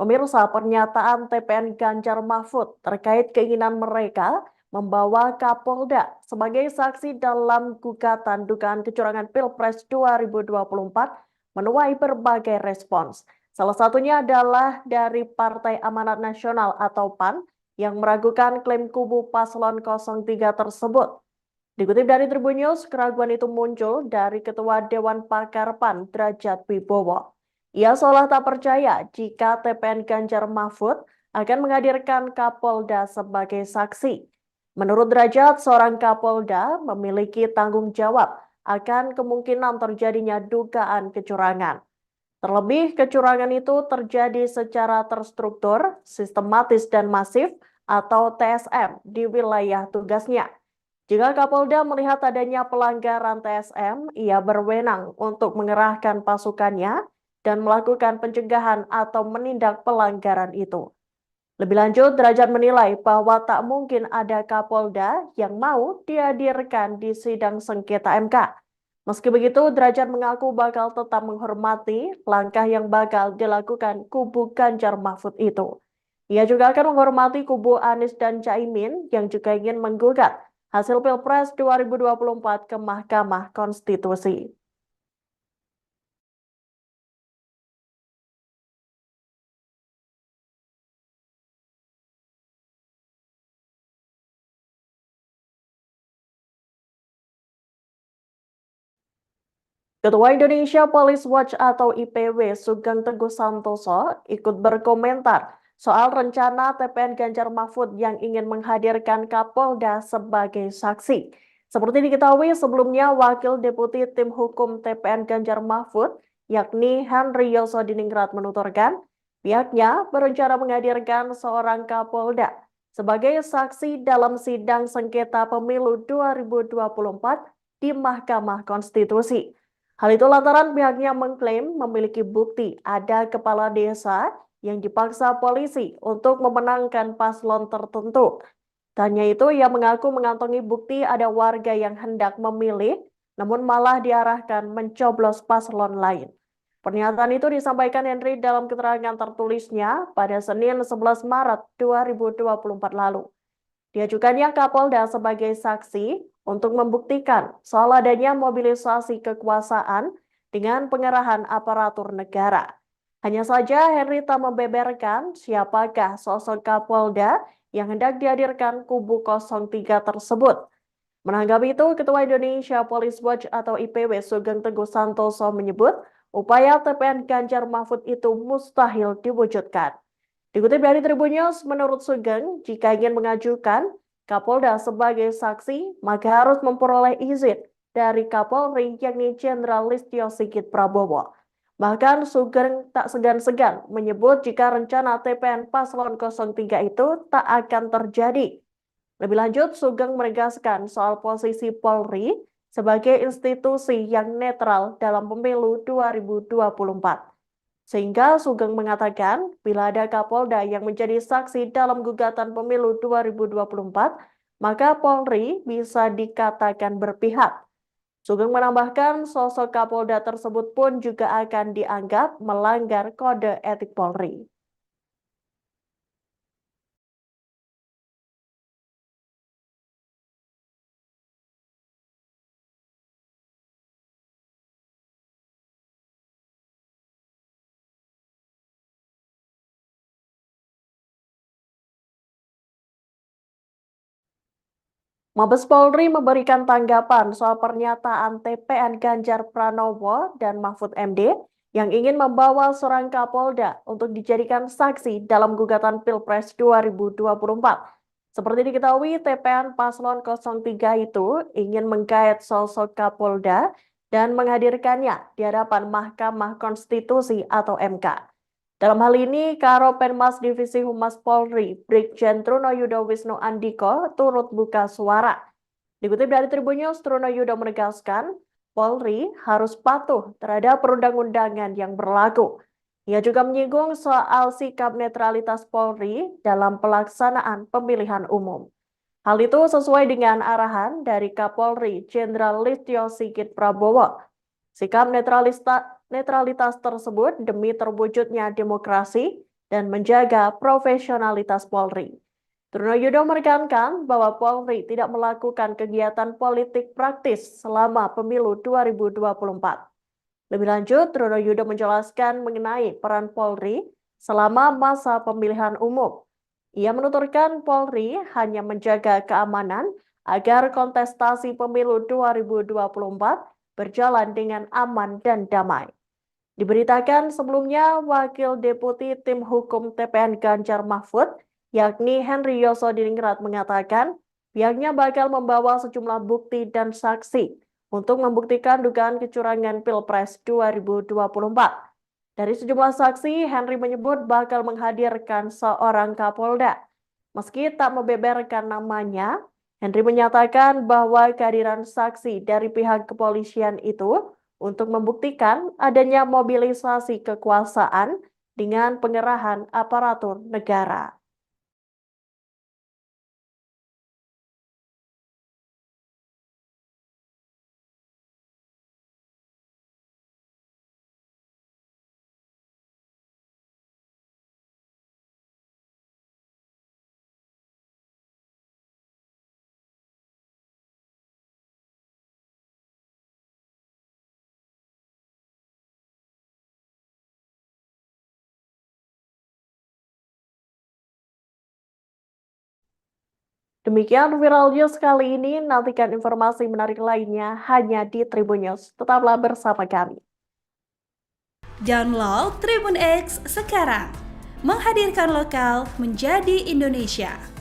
Pemirsa, pernyataan TPN Ganjar Mahfud terkait keinginan mereka membawa Kapolda sebagai saksi dalam gugatan dugaan kecurangan Pilpres 2024 menuai berbagai respons. Salah satunya adalah dari Partai Amanat Nasional atau PAN yang meragukan klaim kubu paslon 03 tersebut. Dikutip dari Tribun News, keraguan itu muncul dari Ketua Dewan Pakar PAN Derajat Wibowo. Ia seolah tak percaya jika TPN Ganjar Mahfud akan menghadirkan Kapolda sebagai saksi. Menurut Derajat, seorang Kapolda memiliki tanggung jawab akan kemungkinan terjadinya dugaan kecurangan. Terlebih, kecurangan itu terjadi secara terstruktur, sistematis, dan masif atau TSM di wilayah tugasnya. Jika Kapolda melihat adanya pelanggaran TSM, ia berwenang untuk mengerahkan pasukannya dan melakukan pencegahan atau menindak pelanggaran itu. Lebih lanjut, Derajat menilai bahwa tak mungkin ada Kapolda yang mau dihadirkan di sidang sengketa MK. Meski begitu, Derajat mengaku bakal tetap menghormati langkah yang bakal dilakukan kubu Ganjar Mahfud itu. Ia juga akan menghormati kubu Anies dan Caimin yang juga ingin menggugat hasil Pilpres 2024 ke Mahkamah Konstitusi. Ketua Indonesia Police Watch atau IPW Sugeng Teguh Santoso ikut berkomentar soal rencana TPN Ganjar Mahfud yang ingin menghadirkan Kapolda sebagai saksi. Seperti diketahui sebelumnya, Wakil Deputi Tim Hukum TPN Ganjar Mahfud, yakni Henry Yosodiningrat menuturkan, pihaknya berencana menghadirkan seorang Kapolda sebagai saksi dalam sidang sengketa pemilu 2024 di Mahkamah Konstitusi. Hal itu lantaran pihaknya mengklaim memiliki bukti ada kepala desa yang dipaksa polisi untuk memenangkan paslon tertentu. Tanya itu, ia mengaku mengantongi bukti ada warga yang hendak memilih, namun malah diarahkan mencoblos paslon lain. Pernyataan itu disampaikan Henry dalam keterangan tertulisnya pada Senin 11 Maret 2024 lalu. Diajukannya Kapolda sebagai saksi untuk membuktikan soal adanya mobilisasi kekuasaan dengan pengerahan aparatur negara. Hanya saja Henry tak membeberkan siapakah sosok Kapolda yang hendak dihadirkan kubu 03 tersebut. Menanggapi itu, Ketua Indonesia Police Watch atau IPW Sugeng Teguh Santoso menyebut upaya TPN Ganjar Mahfud itu mustahil diwujudkan. Dikutip dari Tribun News, menurut Sugeng, jika ingin mengajukan Kapolda sebagai saksi, maka harus memperoleh izin dari Kapolri, yakni Jenderal Listio Sigit Prabowo. Bahkan Sugeng tak segan-segan menyebut jika rencana TPN Paslon 03 itu tak akan terjadi. Lebih lanjut, Sugeng menegaskan soal posisi Polri sebagai institusi yang netral dalam pemilu 2024. Sehingga Sugeng mengatakan, bila ada Kapolda yang menjadi saksi dalam gugatan pemilu 2024, maka Polri bisa dikatakan berpihak. Sugeng menambahkan, sosok Kapolda tersebut pun juga akan dianggap melanggar kode etik Polri. Mabes Polri memberikan tanggapan soal pernyataan TPN Ganjar Pranowo dan Mahfud MD yang ingin membawa seorang Kapolda untuk dijadikan saksi dalam gugatan Pilpres 2024. Seperti diketahui, TPN Paslon 03 itu ingin menggait sosok Kapolda dan menghadirkannya di hadapan Mahkamah Konstitusi atau MK. Dalam hal ini, Karo Penmas Divisi Humas Polri, Brigjen Truno Yudo Wisnu Andiko, turut buka suara. Dikutip dari Tribun News, Truno Yudo menegaskan, Polri harus patuh terhadap perundang-undangan yang berlaku. Ia juga menyinggung soal sikap netralitas Polri dalam pelaksanaan pemilihan umum. Hal itu sesuai dengan arahan dari Kapolri Jenderal Listio Sigit Prabowo. Sikap netralitas tersebut demi terwujudnya demokrasi dan menjaga profesionalitas Polri. Trunoyono menekankan bahwa Polri tidak melakukan kegiatan politik praktis selama pemilu 2024. Lebih lanjut, Trunoyono menjelaskan mengenai peran Polri selama masa pemilihan umum. Ia menuturkan Polri hanya menjaga keamanan agar kontestasi pemilu 2024 berjalan dengan aman dan damai. Diberitakan sebelumnya, Wakil Deputi Tim Hukum TPN Ganjar Mahfud, yakni Henry Yosodiningrat mengatakan pihaknya bakal membawa sejumlah bukti dan saksi untuk membuktikan dugaan kecurangan Pilpres 2024. Dari sejumlah saksi, Henry menyebut bakal menghadirkan seorang Kapolda. Meski tak membeberkan namanya, Henry menyatakan bahwa kehadiran saksi dari pihak kepolisian itu untuk membuktikan adanya mobilisasi kekuasaan dengan pengerahan aparatur negara. Demikian viral news kali ini, nantikan informasi menarik lainnya hanya di Tribun News. Tetaplah bersama kami. Download Tribun X sekarang, menghadirkan lokal menjadi Indonesia.